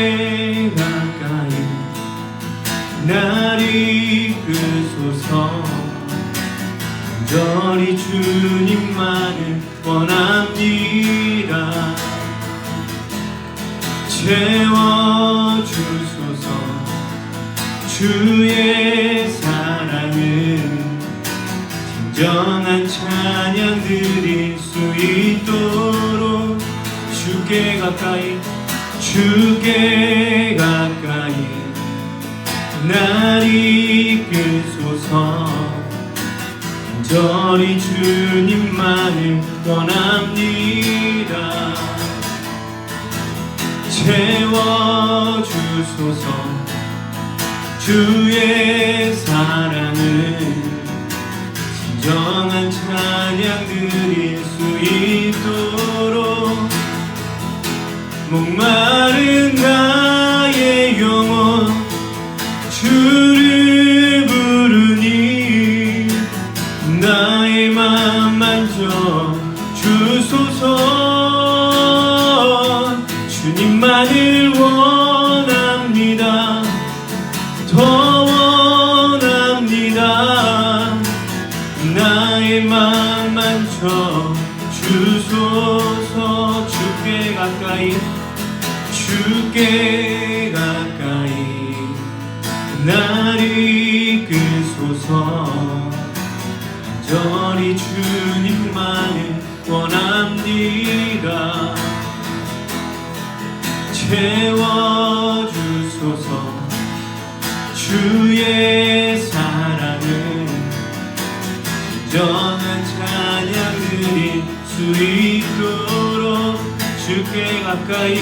주께 가까이 날 이끄소서. 간절히 주님만을 원합니다. 채워주소서. 주의 사랑은 진정한 찬양 드릴 수 있도록 주께 가까이 주께 가까이 날 이끌소서. 간절히 주님만을 원합니다. 채워주소서. 주의 사랑은 진정한 찬양 드릴 수 있도록 목마른 나의 영혼 주를 부르니 나의 맘 만져 주소서. 주님만을 원합니다. 더 원합니다. 나의 맘 만져 주소서. 주께 가까이 주께 가까이 날 이끌소서. 간절히 주님만을 원합니다. 채워주소서. 주의 사랑은 진정한 찬양 드릴 수 있도록 주께 가까이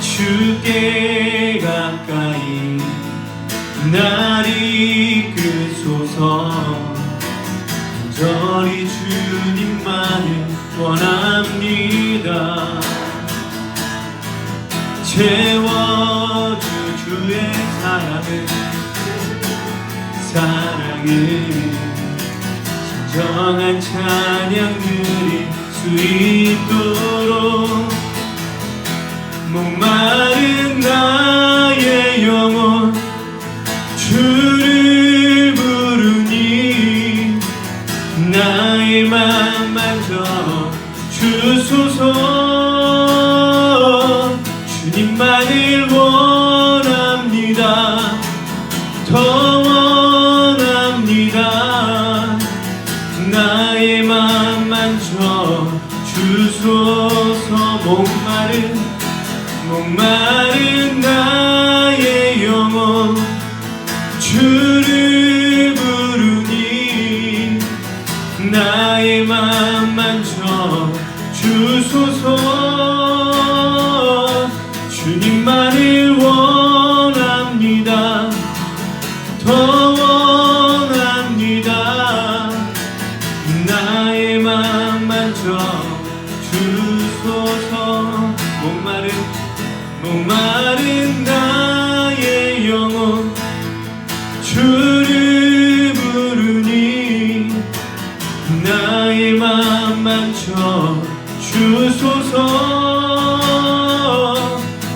주께 가까이 날 이끌소서. 간절히 주님만을 원합니다. 채워주 주의 사랑은 진정한 찬양 드릴 수 있도록 목마른 나의 영혼 주를 부르니 나의 맘 만져 주소서. 주님만을 원합니다. 더 원합니다. 나의 맘 만져 주소서. 목마른 나의 영혼 주를 부르니 나의 맘 만져 주소서. 주님만을 원합니다. 더 원합니다. 나의 맘 만져 주소서. 목마른 나의 영혼 주를 부르니 나의 맘 만져 주소서.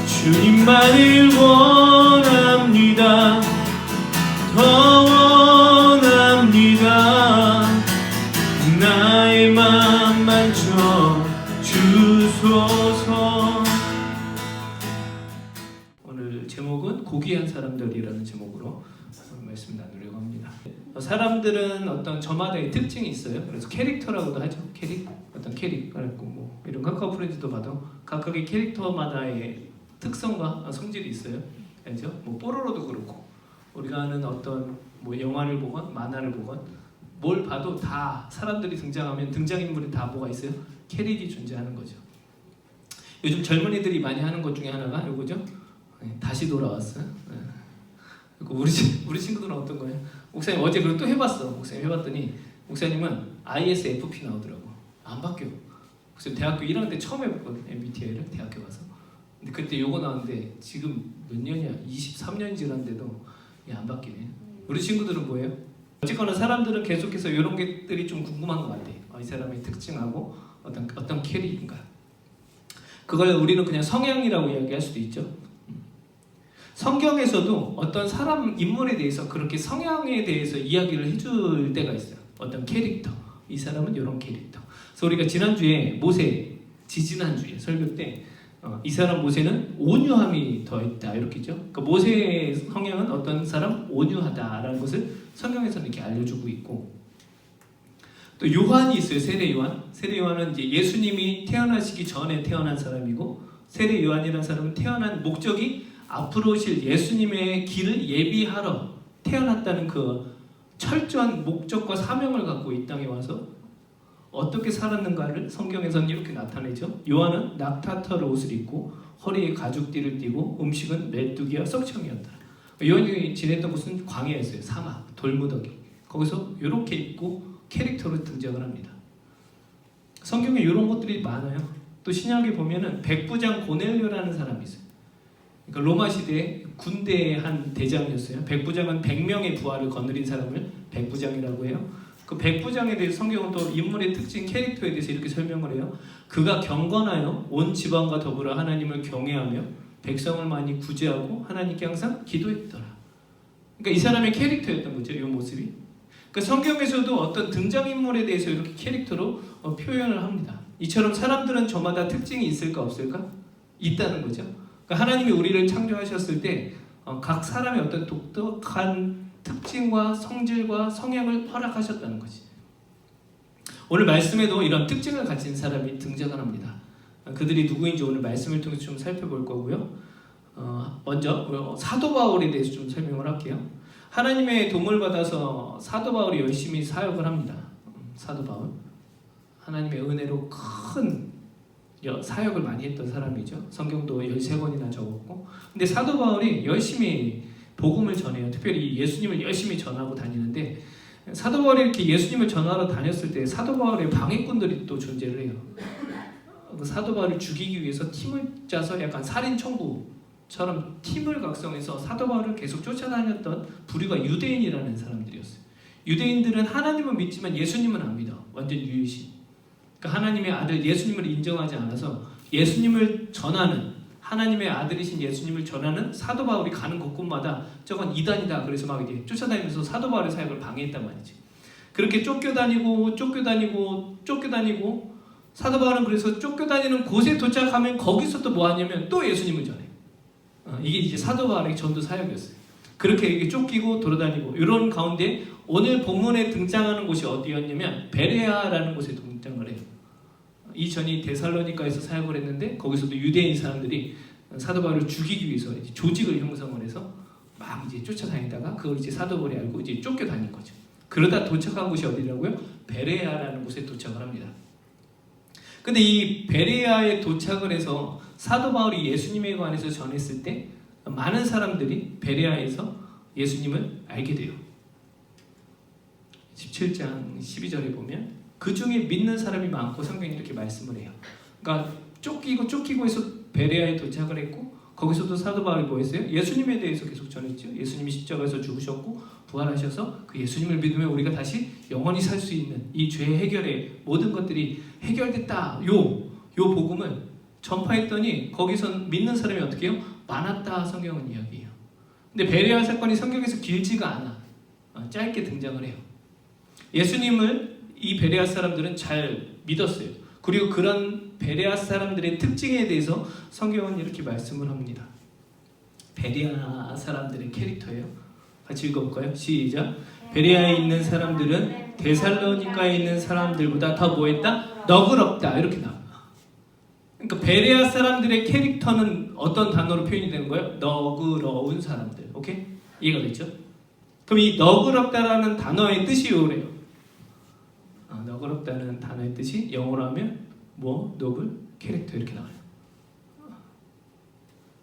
주님만을 원합니다. 더 원합니다. 나의 맘 만져 주소서. 오늘 제목은 고귀한 사람들이라는 제목으로 말씀 나누려고 합니다. 사람들은 어떤 저마다의 특징이 있어요. 그래서 캐릭터라고도 하죠. 어떤 캐릭. 그래갖고 뭐 이런 카카오 프렌즈도 봐도 각각의 캐릭터마다의 특성과 성질이 있어요. 알죠? 뭐 뽀로로도 그렇고 우리가 아는 어떤 뭐 영화를 보건 만화를 보건 뭘 봐도 다 사람들이 등장하면 등장인물이 다 뭐가 있어요? 캐릭이 존재하는 거죠. 요즘 젊은이들이 많이 하는 것 중에 하나가 요거죠. 다시 돌아왔어요. 우리 친구들은 어떤 거예요? 목사님 어제 그걸 또 해봤어. 목사님 해봤더니 목사님은 ISFP 나오더라고. 안 바뀌어. 목사님 대학교 1학년 때 처음 해봤거든. MBTI를 대학교 가서. 근데 그때 요거 나왔는데 지금 몇 년이야? 23년 지났는데도 안 바뀌네. 우리 친구들은 뭐예요? 어쨌거나 사람들은 계속해서 이런 것들이 좀 궁금한 것 같아. 이 사람의 특징하고 어떤 캐릭인가. 그걸 우리는 그냥 성향이라고 이야기할 수도 있죠. 성경에서도 어떤 사람 인물에 대해서 그렇게 성향에 대해서 이야기를 해줄 때가 있어요. 어떤 캐릭터, 이 사람은 이런 캐릭터. 그래서 우리가 지난주에 모세, 지지난주에 설교 때 이 사람 모세는 온유함이 더했다 이렇게 했죠. 그러니까 모세의 성향은 어떤 사람 온유하다라는 것을 성경에서는 이렇게 알려주고 있고, 또 요한이 있어요. 세례 요한. 세례 요한은 이제 예수님이 태어나시기 전에 태어난 사람이고, 세례 요한이라는 사람은 태어난 목적이 앞으로 오실 예수님의 길을 예비하러 태어났다는 그 철저한 목적과 사명을 갖고 이 땅에 와서 어떻게 살았는가를 성경에서는 이렇게 나타내죠. 요한은 낙타털 옷을 입고 허리에 가죽띠를 띠고 음식은 메뚜기와 석청이었다. 요한이 지냈던 곳은 광야였어요. 사막, 돌무더기. 거기서 이렇게 입고 캐릭터로 등장을 합니다. 성경에 이런 것들이 많아요. 또 신약에 보면은 백부장 고넬료라는 사람이 있어요. 그러니까 로마 시대 군대의 한 대장이었어요. 백부장은 100명의 부하를 거느린 사람을 백부장이라고 해요. 그 백부장에 대해서 성경은 또 인물의 특징, 캐릭터에 대해서 이렇게 설명을 해요. 그가 경건하여 온 지방과 더불어 하나님을 경외하며 백성을 많이 구제하고 하나님께 항상 기도했더라. 그러니까 이 사람의 캐릭터였던 거죠. 이 모습이. 그러니까 성경에서도 어떤 등장인물에 대해서 이렇게 캐릭터로 표현을 합니다. 이처럼 사람들은 저마다 특징이 있을까 없을까? 있다는 거죠. 그러니까 하나님이 우리를 창조하셨을 때 각 사람의 어떤 독특한 특징과 성질과 성향을 허락하셨다는 거지. 오늘 말씀에도 이런 특징을 가진 사람이 등장을 합니다. 그들이 누구인지 오늘 말씀을 통해서 좀 살펴볼 거고요. 먼저 사도 바울에 대해서 좀 설명을 할게요. 하나님의 도움을 받아서 사도 바울이 열심히 사역을 합니다. 사도 바울. 하나님의 은혜로 큰 사역을 많이 했던 사람이죠. 성경도 13권이나 적었고. 근데 사도 바울이 열심히 복음을 전해요. 특별히 예수님을 열심히 전하고 다니는데, 사도 바울이 이렇게 예수님을 전하러 다녔을 때 사도 바울의 방해꾼들이 또 존재를 해요. 사도 바울을 죽이기 위해서 팀을 짜서 약간 살인 청부처럼 팀을 각성해서 사도 바울을 계속 쫓아다녔던 부류가 유대인이라는 사람들이었어요. 유대인들은 하나님은 믿지만 예수님은 안 믿어. 완전 유일신. 그러니까 하나님의 아들 예수님을 인정하지 않아서 예수님을 전하는, 하나님의 아들이신 예수님을 전하는 사도 바울이 가는 곳곳마다 저건 이단이다. 그래서 막 이제 쫓아다니면서 사도 바울의 사역을 방해했단 말이지. 그렇게 쫓겨다니고 사도 바울은 그래서 쫓겨다니는 곳에 도착하면 거기서 또 뭐 하냐면 또 예수님을 전해. 이게 이제 사도 바울의 전도 사역이었어요. 그렇게 이렇게 쫓기고 돌아다니고 이런 가운데 오늘 본문에 등장하는 곳이 어디였냐면 베레아라는 곳에 등장을 해요. 이전이 데살로니가에서 사역을 했는데 거기서도 유대인 사람들이 사도 바울을 죽이기 위해서 이제 조직을 형성을 해서 막 이제 쫓아다니다가 그걸 이제 사도 바울이 알고 이제 쫓겨다닌 거죠. 그러다 도착한 곳이 어디라고요? 베레아라는 곳에 도착을 합니다. 근데 이 베레아에 도착을 해서 사도 바울이 예수님에 관해서 전했을 때 많은 사람들이 베레아에서 예수님을 알게 돼요. 17장 12절에 보면 그 중에 믿는 사람이 많고 성경이 이렇게 말씀을 해요. 그러니까 쫓기고 해서 베레아에 도착을 했고 거기서도 사도 바울이 뭐 했어요? 예수님에 대해서 계속 전했죠. 예수님이 십자가에서 죽으셨고 부활하셔서 그 예수님을 믿으면 우리가 다시 영원히 살 수 있는 이 죄 해결의 모든 것들이 해결됐다. 요 복음을 전파했더니 거기서 믿는 사람이 어떻게 해요? 많았다. 성경은 이야기해요. 근데 베레아 사건이 성경에서 길지가 않아. 짧게 등장을 해요. 예수님을 이 베레아 사람들은 잘 믿었어요. 그리고 그런 베레아 사람들의 특징에 대해서 성경은 이렇게 말씀을 합니다. 베레아 사람들의 캐릭터예요. 같이 읽어볼까요? 시작. 베레아에 있는 사람들은 데살로니가에 있는 사람들보다 더 뭐했다? 너그럽다. 이렇게 나와요. 그러니까 베레아 사람들의 캐릭터는 어떤 단어로 표현이 되는 거예요? 너그러운 사람들. 오케이? 이해가 됐죠? 그럼 이 너그럽다라는 단어의 뜻이 뭐래요? 너그럽다는 단어의 뜻이 영어로 하면 뭐? 노블? 캐릭터 이렇게 나와요.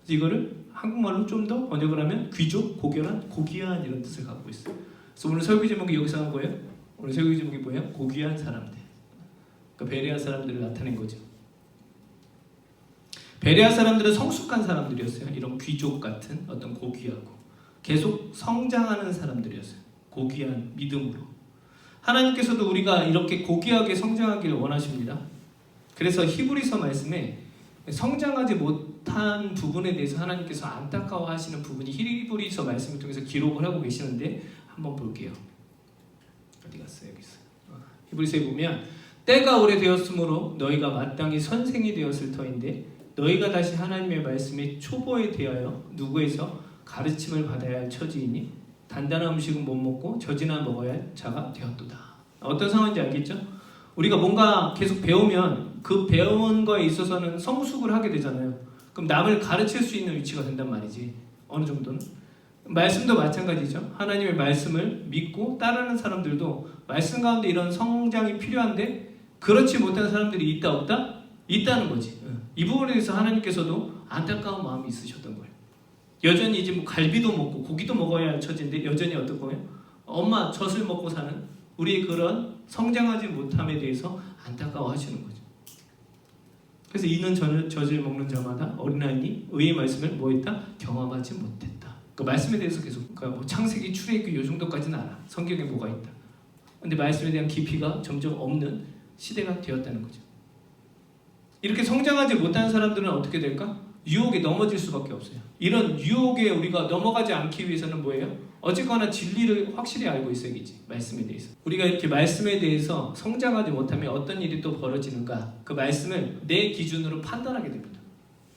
이거를 한국말로 좀 더 번역을 하면 귀족, 고결한, 고귀한 이런 뜻을 갖고 있어요. 그래서 오늘 설교 제목이 여기서 한 거예요. 오늘 설교 제목이 뭐예요? 고귀한 사람들. 그러니까 베레아 사람들을 나타낸 거죠. 베레아 사람들은 성숙한 사람들이었어요. 이런 귀족 같은 어떤 고귀하고 계속 성장하는 사람들이었어요. 고귀한 믿음으로. 하나님께서도 우리가 이렇게 고귀하게 성장하기를 원하십니다. 그래서 히브리서 말씀에 성장하지 못한 부분에 대해서 하나님께서 안타까워하시는 부분이 히브리서 말씀을 통해서 기록을 하고 계시는데 한번 볼게요. 어디 갔어요? 여기 있어요. 히브리서에 보면 때가 오래되었으므로 너희가 마땅히 선생이 되었을 터인데 너희가 다시 하나님의 말씀의 초보에 대하여 누구에서 가르침을 받아야 할 처지이니 단단한 음식은 못 먹고 젖이나 먹어야 할 자가 되었도다. 어떤 상황인지 알겠죠? 우리가 뭔가 계속 배우면 그 배운 거에 있어서는 성숙을 하게 되잖아요. 그럼 남을 가르칠 수 있는 위치가 된단 말이지. 어느 정도는. 말씀도 마찬가지죠. 하나님의 말씀을 믿고 따르는 사람들도 말씀 가운데 이런 성장이 필요한데 그렇지 못한 사람들이 있다 없다? 있다는 거지. 이 부분에 대해서 하나님께서도 안타까운 마음이 있으셨던 거예요. 여전히 이제 뭐 갈비도 먹고 고기도 먹어야 할 처지인데 여전히 어떤 거예요? 엄마 젖을 먹고 사는 우리의 그런 성장하지 못함에 대해서 안타까워하시는 거죠. 그래서 이는 젖을 먹는 자마다 어린아이니 의의 말씀을 뭐했다? 경험하지 못했다. 그 말씀에 대해서 계속 그러니까 뭐 창세기, 출애굽기 요 정도까지는 알아. 성경에 뭐가 있다. 근데 말씀에 대한 깊이가 점점 없는 시대가 되었다는 거죠. 이렇게 성장하지 못한 사람들은 어떻게 될까? 유혹에 넘어질 수밖에 없어요. 이런 유혹에 우리가 넘어가지 않기 위해서는 뭐예요? 어쨌거나 진리를 확실히 알고 있어야겠지. 말씀에 대해서. 우리가 이렇게 말씀에 대해서 성장하지 못하면 어떤 일이 또 벌어지는가? 그 말씀을 내 기준으로 판단하게 됩니다.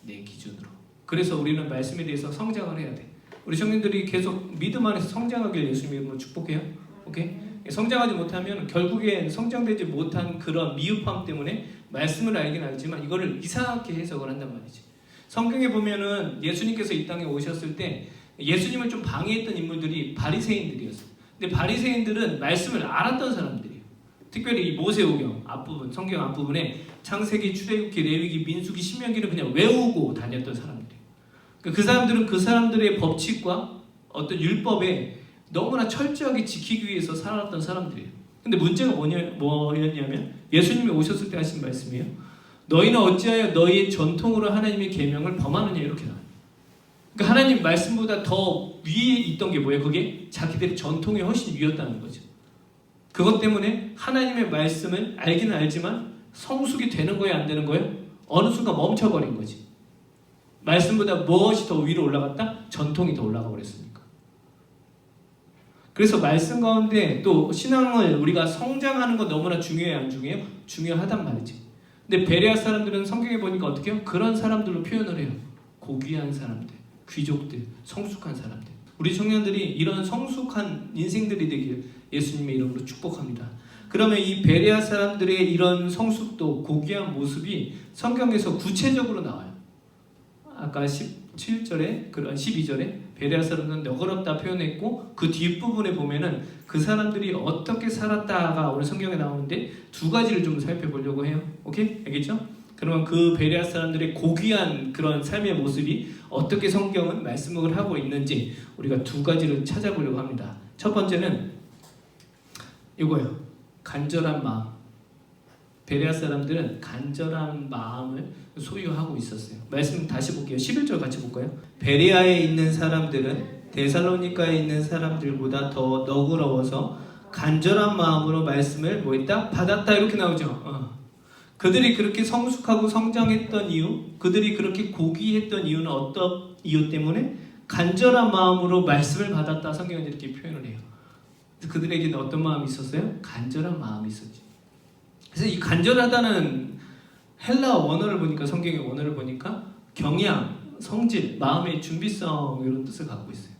내 기준으로. 그래서 우리는 말씀에 대해서 성장을 해야 돼. 우리 청년들이 계속 믿음 안에서 성장하길 예수님 이름으로 축복해요. 오케이? 성장하지 못하면 결국엔 성장되지 못한 그런 미흡함 때문에 말씀을 알긴 알지만 이거를 이상하게 해석을 한단 말이지. 성경에 보면은 예수님께서 이 땅에 오셨을 때 예수님을 좀 방해했던 인물들이 바리새인들이었어요. 근데 바리새인들은 말씀을 알았던 사람들이에요. 특별히 이 모세오경 앞부분, 성경 앞부분에 창세기, 출애굽기, 레위기, 민수기, 신명기를 그냥 외우고 다녔던 사람들이에요. 그 사람들은 그 사람들의 법칙과 어떤 율법에 너무나 철저하게 지키기 위해서 살아왔던 사람들이에요. 근데 문제가 뭐였냐면 예수님이 오셨을 때 하신 말씀이에요. 너희는 어찌하여 너희의 전통으로 하나님의 계명을 범하느냐 이렇게 나와요. 그러니까 하나님 말씀보다 더 위에 있던 게 뭐예요? 그게 자기들의 전통이 훨씬 위였다는 거죠. 그것 때문에 하나님의 말씀을 알기는 알지만 성숙이 되는 거예요? 안 되는 거예요? 어느 순간 멈춰버린 거지. 말씀보다 무엇이 더 위로 올라갔다? 전통이 더 올라가 버렸으니까. 그래서 말씀 가운데 또 신앙을 우리가 성장하는 건 너무나 중요해요? 안 중요해요? 중요하단 말이지. 근데 베레아 사람들은 성경에 보니까 어떻게 해요? 그런 사람들로 표현을 해요. 고귀한 사람들, 귀족들, 성숙한 사람들. 우리 청년들이 이런 성숙한 인생들이 되길 예수님의 이름으로 축복합니다. 그러면 이 베레아 사람들의 이런 성숙도 고귀한 모습이 성경에서 구체적으로 나와요. 아까 17절에 그런 12절에 베레아 사람들은 너그럽다 표현했고 그 뒷부분에 보면은 그 사람들이 어떻게 살았다가 오늘 성경에 나오는데 두 가지를 좀 살펴보려고 해요. 오케이? 알겠죠? 그러면 그 베레아 사람들의 고귀한 그런 삶의 모습이 어떻게 성경은 말씀을 하고 있는지 우리가 두 가지를 찾아보려고 합니다. 첫 번째는 이거예요. 간절한 마음. 베레아 사람들은 간절한 마음을 소유하고 있었어요. 말씀 다시 볼게요. 11절 같이 볼까요? 베레아에 있는 사람들은 데살로니가에 있는 사람들보다 더 너그러워서 간절한 마음으로 말씀을 뭐 했다? 받았다 이렇게 나오죠. 그들이 그렇게 성숙하고 성장했던 이유, 그들이 그렇게 고귀했던 이유는 어떤 이유 때문에? 간절한 마음으로 말씀을 받았다. 성경은 이렇게 표현을 해요. 그들에게는 어떤 마음이 있었어요? 간절한 마음이 있었지. 그래서 이 간절하다는 헬라 원어를 보니까 성경의 원어를 보니까 경향, 성질, 마음의 준비성 이런 뜻을 갖고 있어요.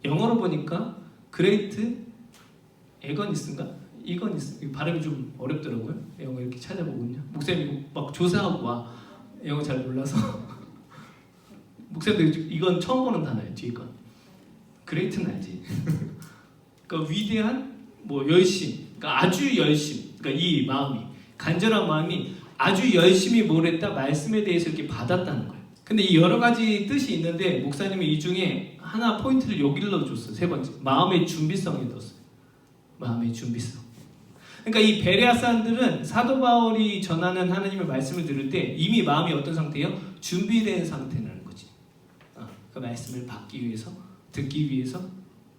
영어로 보니까 great eagerness인가? eagerness 발음이 좀 어렵더라고요. 영어 이렇게 찾아보거든요. 목사님이 막 조사하고 와. 영어 잘 몰라서 목사님들 이건 처음 보는 단어예요. 뒤에 건 great는 알지. 그러니까 위대한 뭐 열심, 그러니까 아주 열심. 그러니까 이 마음이 간절한 마음이 아주 열심히 뭘 했다? 말씀에 대해서 이렇게 받았다는 거예요. 근데 이 여러 가지 뜻이 있는데 목사님이 이 중에 하나 포인트를 여기를 넣어줬어요. 세 번째 마음의 준비성에 넣었어요. 마음의 준비성. 그러니까 이 베레아 사람들은 사도 바울이 전하는 하나님의 말씀을 들을 때 이미 마음이 어떤 상태예요? 준비된 상태라는 거지. 그 말씀을 받기 위해서, 듣기 위해서.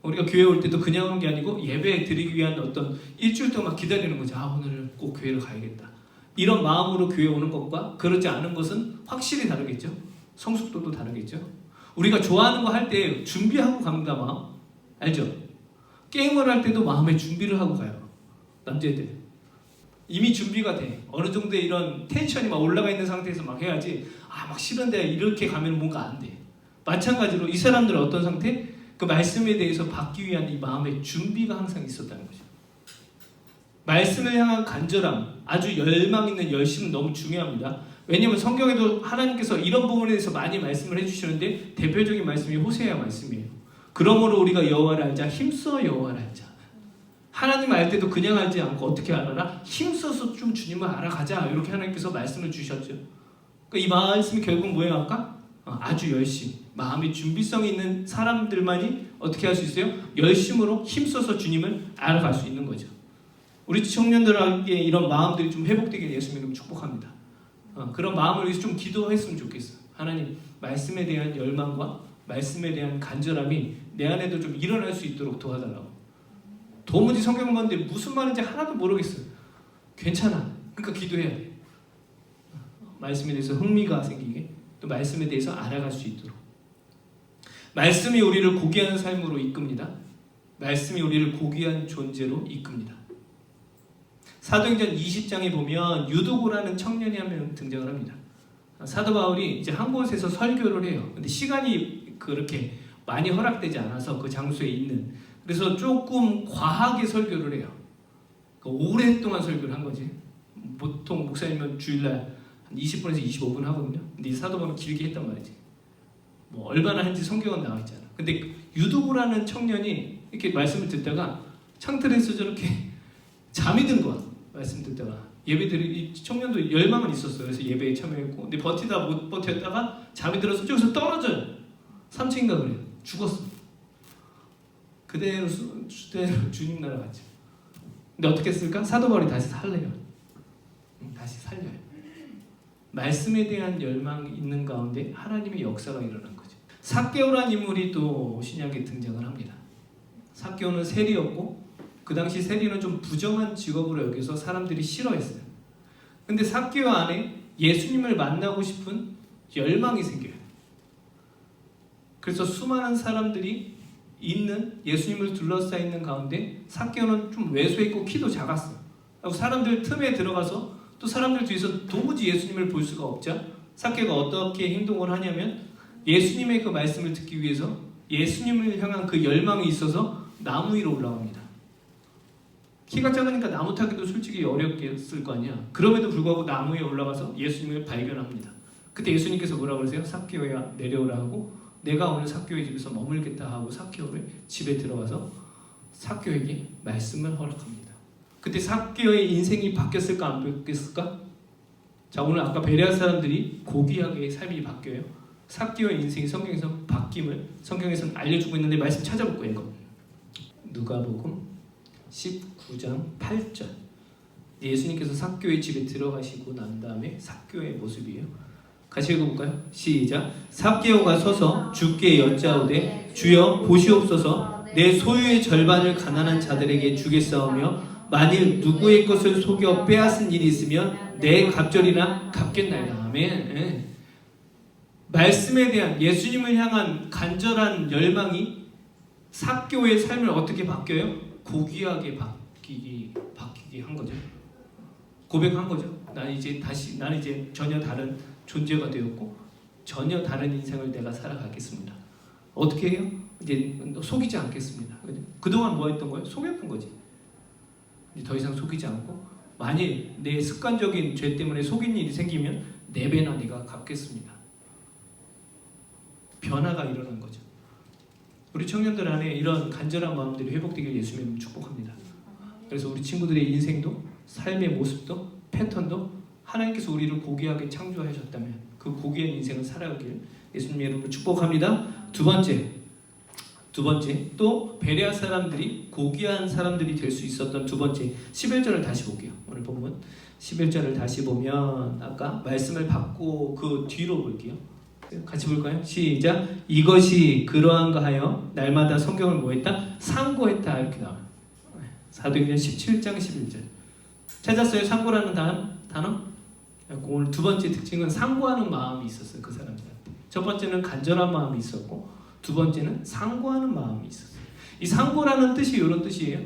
우리가 교회 올 때도 그냥 오는 게 아니고 예배 드리기 위한 어떤 일주일 동안 기다리는 거죠. 오늘은 꼭 교회를 가야겠다. 이런 마음으로 교회 오는 것과 그렇지 않은 것은 확실히 다르겠죠. 성숙도도 다르겠죠. 우리가 좋아하는 거 할 때 준비하고 갑니다. 마음 알죠? 게임을 할 때도 마음의 준비를 하고 가요. 남자애들 이미 준비가 돼. 어느 정도의 이런 텐션이 막 올라가 있는 상태에서 막 해야지. 막 싫은데 이렇게 가면 뭔가 안 돼. 마찬가지로 이 사람들은 어떤 상태? 그 말씀에 대해서 받기 위한 이 마음의 준비가 항상 있었다는 거죠. 말씀을 향한 간절함, 아주 열망 있는 열심은 너무 중요합니다. 왜냐하면 성경에도 하나님께서 이런 부분에 대해서 많이 말씀을 해주시는데 대표적인 말씀이 호세아 말씀이에요. 그러므로 우리가 여호와를 알자. 힘써 여호와를 알자. 하나님 알 때도 그냥 알지 않고 어떻게 알아라? 힘써서 좀 주님을 알아가자. 이렇게 하나님께서 말씀을 주셨죠. 그러니까 이 말씀이 결국 뭐예요 아까? 아주 열심, 마음의 준비성이 있는 사람들만이 어떻게 할 수 있어요? 열심으로 힘써서 주님을 알아갈 수 있는 거죠. 우리 청년들에게 이런 마음들이 좀 회복되길 예수님을 축복합니다. 그런 마음을 위해서 좀 기도했으면 좋겠어요. 하나님, 말씀에 대한 열망과 말씀에 대한 간절함이 내 안에도 좀 일어날 수 있도록 도와달라고. 도무지 성경을 봤는데 무슨 말인지 하나도 모르겠어요. 괜찮아. 그러니까 기도해야 돼. 말씀에 대해서 흥미가 생기게, 또 말씀에 대해서 알아갈 수 있도록. 말씀이 우리를 고귀한 삶으로 이끕니다. 말씀이 우리를 고귀한 존재로 이끕니다. 사도행전 20장에 보면 유도고라는 청년이 한 명 등장을 합니다. 사도 바울이 이제 한 곳에서 설교를 해요. 근데 시간이 그렇게 많이 허락되지 않아서 그 장소에 있는, 그래서 조금 과하게 설교를 해요. 오랫동안 설교를 한 거지. 보통 목사님은 주일날 한 20분에서 25분 하거든요. 근데 이 사도 바울은 길게 했단 말이지. 뭐 얼마나 한지 성경은 나와 있잖아. 근데 유도고라는 청년이 이렇게 말씀을 듣다가 창틀에서 저렇게 잠이 든 거야. 말씀 듣다가 예배들이, 이 청년도 열망은 있었어요. 그래서 예배에 참여했고, 근데 버티다 못 버텼다가 잠이 들어서 저기서 떨어져요. 3층인가 그래요. 죽었어. 그대로 주님 나라 갔죠. 근데 어떻게 했을까? 사도 바울이 다시 살려요. 다시 살려요. 말씀에 대한 열망이 있는 가운데 하나님의 역사가 일어난 거죠. 삭개오라는 인물이 또 신약에 등장을 합니다. 삭개오는 세리였고, 그 당시 세리는 좀 부정한 직업으로 여겨서 사람들이 싫어했어요. 근데 삭개오 안에 예수님을 만나고 싶은 열망이 생겨요. 그래서 수많은 사람들이 있는, 예수님을 둘러싸여 있는 가운데 삭개오는 좀 왜소했고 키도 작았어요. 사람들 틈에 들어가서 또 사람들 뒤에서 도무지 예수님을 볼 수가 없자 삭개오가 어떻게 행동을 하냐면, 예수님의 그 말씀을 듣기 위해서 예수님을 향한 그 열망이 있어서 나무 위로 올라갑니다. 키가 작으니까 나무 타기도 솔직히 어렵겠을 거 아니야. 그럼에도 불구하고 나무 위에 올라가서 예수님을 발견합니다. 그때 예수님께서 뭐라고 그러세요? 삭개오야 내려오라 하고, 내가 오늘 삭개오의 집에서 머물겠다 하고 삭개오를 집에 들어가서 삭개오에게 말씀을 허락합니다. 그때 삭개오의 인생이 바뀌었을까 안 바뀌었을까? 자, 오늘 아까 베레아 사람들이 고귀하게 삶이 바뀌어요. 삭개오의 인생이 성경에서 바뀜을 성경에서는 알려주고 있는데 말씀 찾아볼 거예요. 이거. 누가복음 19장 8절. 예수님께서 삭개오의 집에 들어가시고 난 다음에 삭개오의 모습이에요. 같이 읽어볼까요? 시작. 삭개오가 서서 주께 여짜오되 주여 보시옵소서, 내 소유의 절반을 가난한 자들에게 주겠사오며 만일 누구의 것을 속여 빼앗은 일이 있으면 내 갑절이나 갚겠나이다. 아멘. 말씀에 대한 예수님을 향한 간절한 열망이 삭개오의 삶을 어떻게 바뀌어요? 고귀하게 바뀌게 한 거죠. 고백한 거죠. 나는 이제 전혀 다른 존재가 되었고 전혀 다른 인생을 내가 살아가겠습니다. 어떻게 해요? 이제 속이지 않겠습니다. 그동안 뭐 했던 거예요? 속였던 거지. 이제 더 이상 속이지 않고, 만일 내 습관적인 죄 때문에 속인 일이 생기면 4배나 내가 갚겠습니다. 변화가 일어난 거죠. 우리 청년들 안에 이런 간절한 마음들이 회복되길 예수님을 축복합니다. 그래서 우리 친구들의 인생도, 삶의 모습도, 패턴도 하나님께서 우리를 고귀하게 창조하셨다면 그 고귀한 인생을 살아가길 예수님의 이름으로 축복합니다. 두 번째, 또 베레아 사람들이 고귀한 사람들이 될 수 있었던 두 번째, 11절을 다시 볼게요. 오늘 본문 11절을 다시 보면 아까 말씀을 받고 그 뒤로 볼게요. 같이 볼까요? 시작. 이것이 그러한가 하여 날마다 성경을 뭐했다? 상고했다. 이렇게 나와요. 사도행전 17장 11절. 찾았어요? 상고라는 단어? 오늘 두 번째 특징은 상고하는 마음이 있었어요. 그 사람들한테. 첫 번째는 간절한 마음이 있었고 두 번째는 상고하는 마음이 있었어요. 이 상고라는 뜻이 이런 뜻이에요.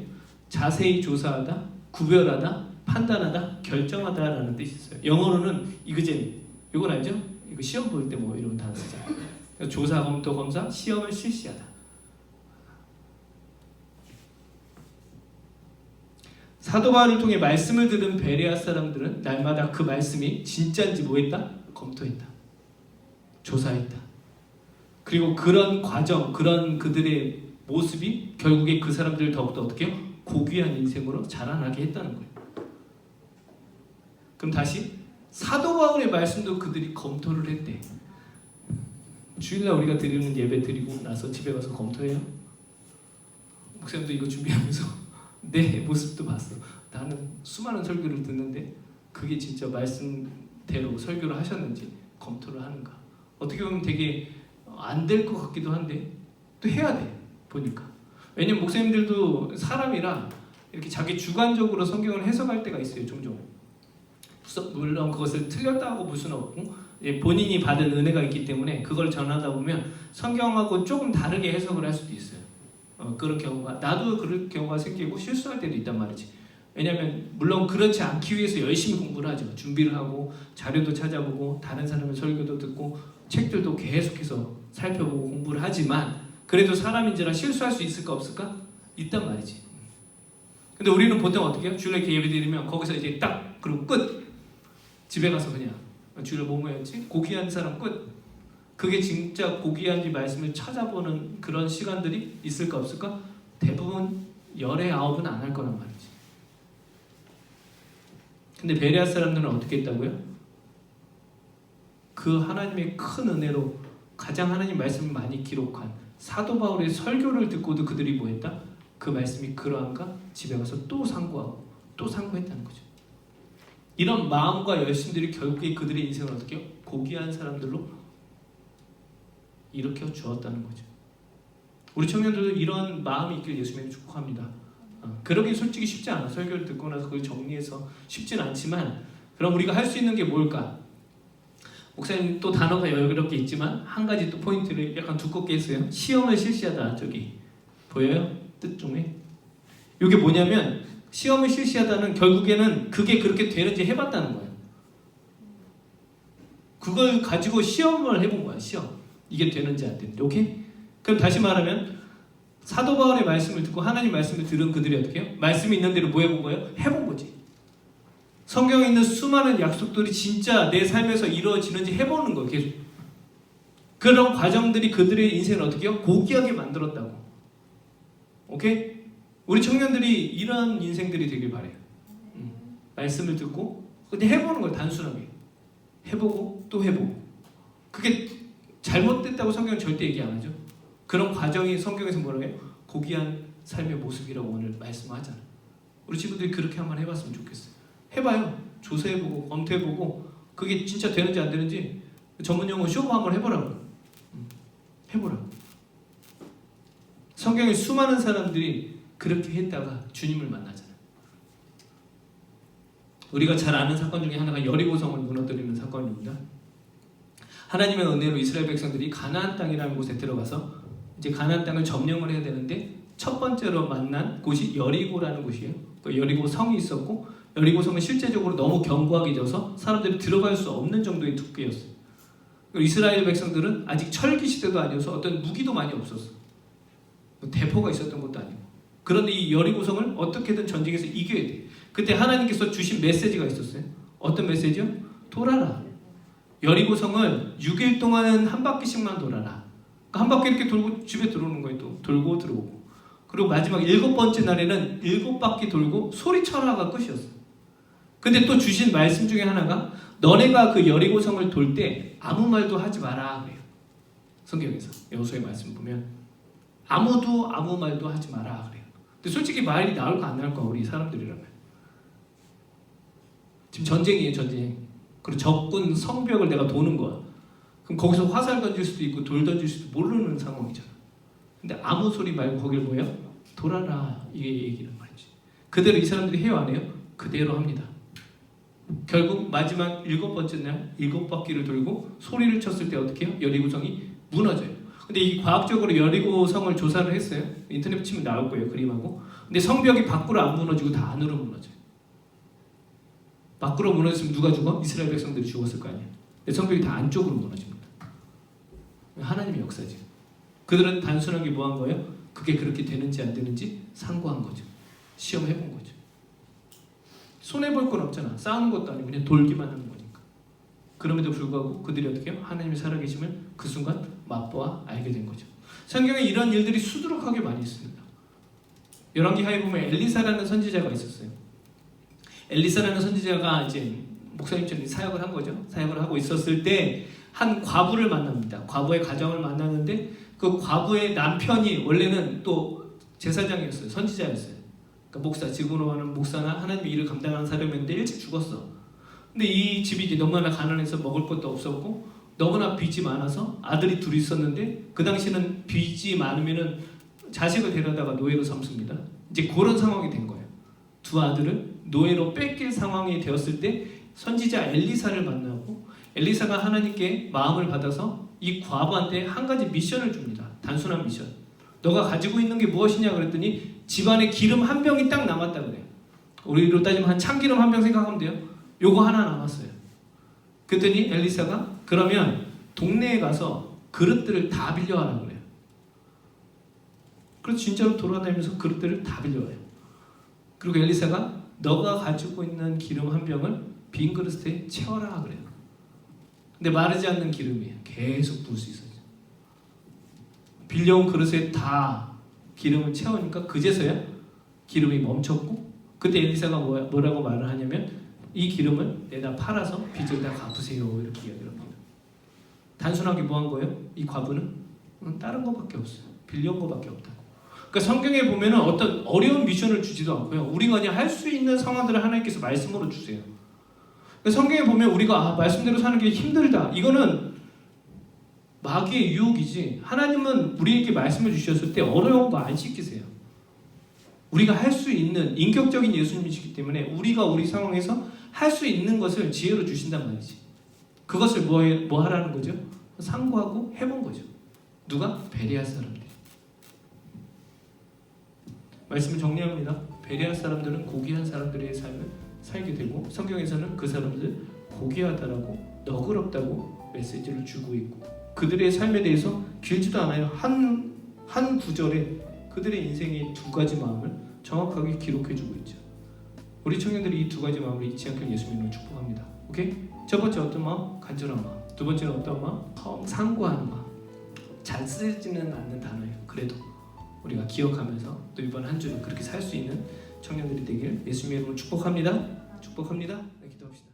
자세히 조사하다, 구별하다, 판단하다, 결정하다라는 뜻이 있어요. 영어로는 이그제미. 이건 알죠? 이거 시험 볼 때 뭐 이런 단어 쓰잖아요. 조사, 검토, 검사, 시험을 실시하다. 사도 바울을 통해 말씀을 들은 베레아 사람들은 날마다 그 말씀이 진짜인지 뭐했다? 검토했다. 조사했다. 그리고 그런 과정, 그런 그들의 모습이 결국에 그 사람들을 더욱더 어떻게 해요? 고귀한 인생으로 자라나게 했다는 거예요. 그럼 다시 사도 바울의 말씀도 그들이 검토를 했대. 주일날 우리가 드리는 예배 드리고 나서 집에 가서 검토해요? 목사님도 이거 준비하면서 내 모습도 봤어. 나는 수많은 설교를 듣는데 그게 진짜 말씀대로 설교를 하셨는지 검토를 하는가? 어떻게 보면 되게 안 될 것 같기도 한데 또 해야 돼. 보니까. 왜냐면 목사님들도 사람이라 이렇게 자기 주관적으로 성경을 해석할 때가 있어요. 종종. 물론 그것을 틀렸다고 볼 수는 없고 본인이 받은 은혜가 있기 때문에 그걸 전하다 보면 성경하고 조금 다르게 해석을 할 수도 있어요. 그런 경우가 나도 그럴 경우가 생기고 실수할 때도 있단 말이지. 왜냐하면 물론 그렇지 않기 위해서 열심히 공부를 하죠. 준비를 하고 자료도 찾아보고 다른 사람의 설교도 듣고 책들도 계속해서 살펴보고 공부를 하지만 그래도 사람인지라 실수할 수 있을까 없을까? 있단 말이지. 근데 우리는 보통 어떻게 해요? 주일에 예배 드리면 거기서 이제 딱 그리고 끝. 집에 가서 그냥 주일에 뭐 모였지? 고귀한 사람 끝. 그게 진짜 고귀한지 말씀을 찾아보는 그런 시간들이 있을까 없을까? 대부분 열의 아홉은 안 할 거란 말이지. 근데 베레아 사람들은 어떻게 했다고요? 그 하나님의 큰 은혜로 가장 하나님 말씀을 많이 기록한 사도 바울의 설교를 듣고도 그들이 뭐 했다? 그 말씀이 그러한가? 집에 가서 또 상고하고 또 상고했다는 거죠. 이런 마음과 열심들이 결국에 그들의 인생을 어떻게 해요? 고귀한 사람들로 일으켜 주었다는 거죠. 우리 청년들도 이런 마음이 있길 예수님이 축복합니다. 그러기 솔직히 쉽지 않아. 설교를 듣고 나서 그걸 정리해서 쉽진 않지만 그럼 우리가 할 수 있는 게 뭘까? 목사님 또 단어가 여러 개 있지만 한 가지 또 포인트를 약간 두껍게 했어요. 시험을 실시하다. 저기 보여요? 뜻 중에 이게 뭐냐면 시험을 실시하다는 결국에는 그게 그렇게 되는지 해봤다는 거예요. 그걸 가지고 시험을 해본 거야. 시험. 이게 되는지 안 되는지. 오케이? 그럼 다시 말하면 사도 바울의 말씀을 듣고 하나님 말씀을 들은 그들이 어떻게 해요? 말씀이 있는 대로 뭐 해본 거예요? 해본 거지. 성경에 있는 수많은 약속들이 진짜 내 삶에서 이루어지는지 해보는 거예요. 계속. 그런 과정들이 그들의 인생을 어떻게 해요? 고귀하게 만들었다고. 오케이? 우리 청년들이 이런 인생들이 되길 바래요. 말씀을 듣고 근데 해보는 거예요. 단순하게. 해보고 또 해보고. 그게 잘못됐다고 성경은 절대 얘기 안 하죠. 그런 과정이 성경에서 뭐라고 해요? 고귀한 삶의 모습이라고 오늘 말씀하잖아요. 우리 친구들이 그렇게 한번 해봤으면 좋겠어요. 해봐요. 조사해보고 검토해보고 그게 진짜 되는지 안 되는지 전문 용어 쇼부 한번 해보라고. 해보라고. 성경에 수많은 사람들이 그렇게 했다가 주님을 만나잖아요. 우리가 잘 아는 사건 중에 하나가 여리고성을 무너뜨리는 사건입니다. 하나님의 은혜로 이스라엘 백성들이 가나안 땅이라는 곳에 들어가서 이제 가나안 땅을 점령을 해야 되는데 첫 번째로 만난 곳이 여리고라는 곳이에요. 그 여리고 성이 있었고 여리고 성은 실제적으로 너무 견고하게 져서 사람들이 들어갈 수 없는 정도의 두께였어요. 이스라엘 백성들은 아직 철기 시대도 아니어서 어떤 무기도 많이 없었어. 대포가 있었던 것도 아니고. 그런데 이 여리고 성을 어떻게든 전쟁에서 이겨야 돼. 그때 하나님께서 주신 메시지가 있었어요. 어떤 메시지요? 돌아라. 여리고 성을 6일 동안은 한 바퀴씩만 돌아라. 그러니까 한 바퀴 이렇게 돌고 집에 들어오는 거예요. 또 돌고 들어오고. 그리고 마지막 7번째 날에는 7바퀴 돌고 소리쳐라가 끝이었어요. 근데 또 주신 말씀 중에 하나가 너네가 그 여리고 성을 돌 때 아무 말도 하지 마라 그래요. 성경에서 여호수아의 말씀 보면 아무도 아무 말도 하지 마라 그래요. 근데 솔직히 말이 나올까 안 나올까 우리 사람들이라면 지금 전쟁이에요. 전쟁. 그리고 적군 성벽을 내가 도는 거야. 그럼 거기서 화살 던질 수도 있고 돌 던질 수도 모르는 상황이잖아. 근데 아무 소리 말고 거길 뭐예요? 돌아라 이게 얘기란 말이지. 그대로 이 사람들이 해요 안 해요? 그대로 합니다. 결국 마지막 7번째 날 7바퀴를 돌고 소리를 쳤을 때 어떻게 해요? 여리고성이 무너져요. 근데 이 과학적으로 여리고성을 조사를 했어요. 인터넷 치면 나올 거예요, 그림하고. 근데 성벽이 밖으로 안 무너지고 다 안으로 무너져요. 밖으로 무너졌으면 누가 죽어? 이스라엘 백성들이 죽었을 거 아니에요. 근데 성벽이 다 안쪽으로 무너집니다. 하나님의 역사죠. 그들은 단순하게 뭐 한 거예요? 그게 그렇게 되는지 안 되는지 상고한 거죠. 시험해 본 거죠. 손해볼 건 없잖아. 싸우는 것도 아니고 그냥 돌기만 하는 거니까. 그럼에도 불구하고 그들이 어떻게 해요? 하나님의 살아계심을 그 순간 맛보아 알게 된 거죠. 성경에 이런 일들이 수두룩하게 많이 있습니다. 열왕기하에 보면 엘리사라는 선지자가 있었어요. 엘리사라는 선지자가 이제 목사님처럼 사역을 한 거죠. 사역을 하고 있었을 때 한 과부를 만납니다. 과부의 가정을 만나는데 그 과부의 남편이 원래는 또 제사장이었어요. 선지자였어요. 그러니까 목사, 지금으로 하는 목사나 하나님의 일을 감당하는 사람이었는데 일찍 죽었어. 근데 이 집이 이제 너무나 가난해서 먹을 것도 없었고 너무나 빚이 많아서 아들이 둘이 있었는데 그 당시는 빚이 많으면은 자식을 데려다가 노예로 삼습니다. 이제 그런 상황이 된 거예요. 두 아들을 노예로 뺏길 상황이 되었을 때 선지자 엘리사를 만나고 엘리사가 하나님께 마음을 받아서 이 과부한테 한 가지 미션을 줍니다. 단순한 미션. 너가 가지고 있는 게 무엇이냐 그랬더니 집안에 기름 한 병이 딱 남았다 그래요. 우리로 따지면 한 참기름 한 병 생각하면 돼요. 요거 하나 남았어요. 그랬더니 엘리사가 그러면 동네에 가서 그릇들을 다 빌려와라 그래요. 그래서 진짜로 돌아다니면서 그릇들을 다 빌려와요. 그리고 엘리사가 너가 가지고 있는 기름 한 병을 빈 그릇에 채워라 그래요. 근데 마르지 않는 기름이에요. 계속 부을 수 있어요. 빌려온 그릇에 다 기름을 채우니까 그제서야 기름이 멈췄고 그때 엘리사가 뭐라고 말을 하냐면 이 기름을 내다 팔아서 빚을 다 갚으세요 이렇게 이야기를 합니다. 단순하게 뭐 한 거예요? 이 과부는 다른 거밖에 없어요. 빌려온 거밖에 없다고. 그러니까 성경에 보면은 어떤 어려운 미션을 주지도 않고요. 우리가 그냥 할 수 있는 상황들을 하나님께서 말씀으로 주세요. 그러니까 성경에 보면 우리가 말씀대로 사는 게 힘들다. 이거는 마귀의 유혹이지 하나님은 우리에게 말씀을 주셨을 때 어려운 거 안 시키세요. 우리가 할 수 있는 인격적인 예수님이시기 때문에 우리가 우리 상황에서 할 수 있는 것을 지혜로 주신단 말이지. 그것을 뭐 하라는 거죠? 상고하고 해본 거죠. 누가? 베레아 사람들. 말씀을 정리합니다. 베레아 사람들은 고귀한 사람들의 삶을 살게 되고 성경에서는 그 사람들 고귀하다라고 너그럽다고 메시지를 주고 있고 그들의 삶에 대해서 길지도 않아요. 한 구절에 그들의 인생의 두 가지 마음을 정확하게 기록해주고 있죠. 우리 청년들이 이 두 가지 마음을 잊지 않길 예수님으로 축복합니다. 오케이? 첫 번째 어떤 마음? 간절한 마음. 두 번째는 어떤 마음? 상고하는 마음. 잘 쓰지는 않는 단어예요. 그래도 우리가 기억하면서 또 이번 한 주를 그렇게 살 수 있는 청년들이 되길 예수님의 이름으로 축복합니다. 축복합니다. 네, 기도합시다.